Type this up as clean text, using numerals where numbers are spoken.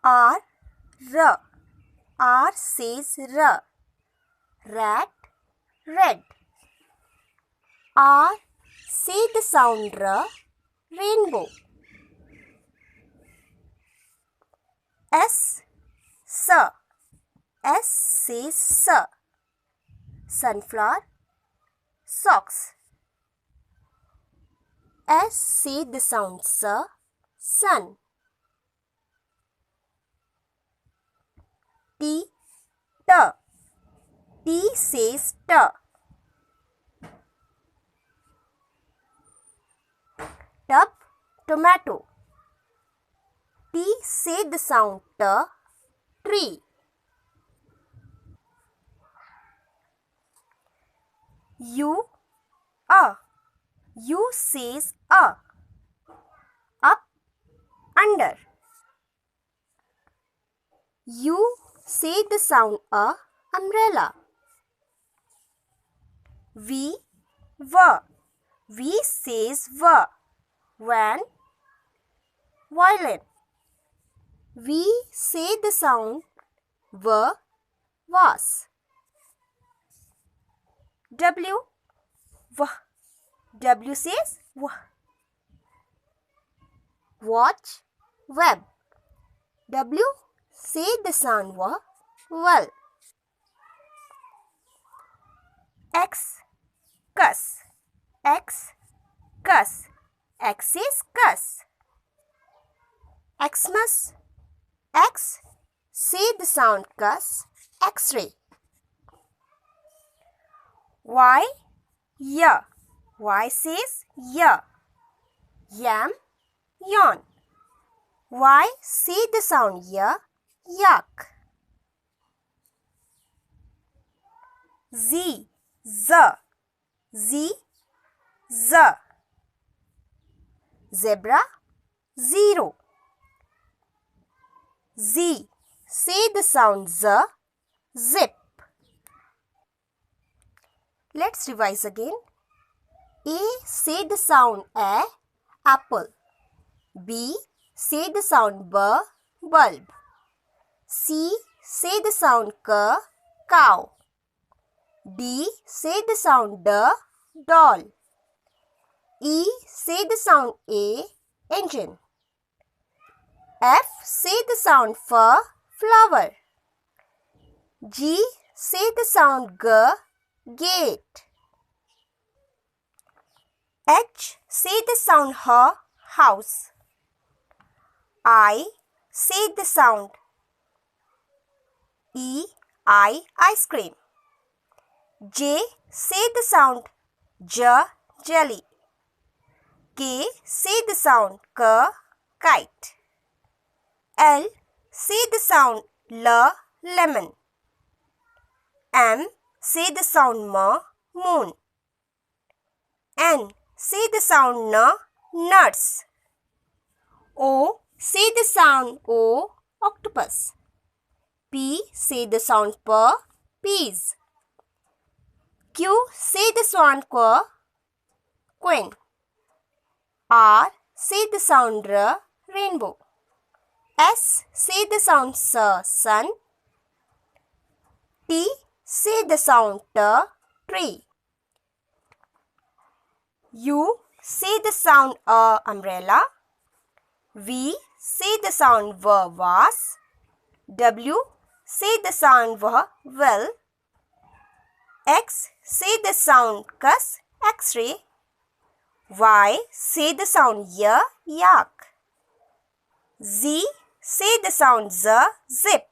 R, R. R says R. Rat, red. R, say the sound R, rainbow. S, S. S says S. Sunflower, socks. S say the sound S, sun. T, T. T says T. Tub, tomato. T say the sound T, tree. U, U says up, under. U say the sound umbrella. V, V says van, violin. V say the sound was. W, W says watch, web. W say the sound well. X, cuss. X, cuss. X is cuss. Xmas, X say the sound cuss, X-ray. Y, ya. Y says ya. Yam, yawn. Y say the sound ya, yak. Z, z. Z, z. Zebra, zero. Z say the sound z, zip. Let's revise again. A say the sound a, apple. B say the sound b, bulb. C say the sound k, cow. D say the sound d, doll. E say the sound a, engine. F say the sound f, flower. G say the sound g, gate. H say the sound h, house. I say the sound e, ice cream. J say the sound j, jelly. K say the sound k, kite. L say the sound l, lemon. M say the sound m, moon. N say the sound n, nuts. O say the sound o, octopus. P say the sound p, peas. Q say the sound q, queen. R say the sound r, rainbow. S say the sound s, sun. T say the sound t, tree. U say the sound umbrella. V say the sound vase. W say the sound well. X say the sound cuss, X-ray. Y say the sound ya, yak. Z say the sound z, zip.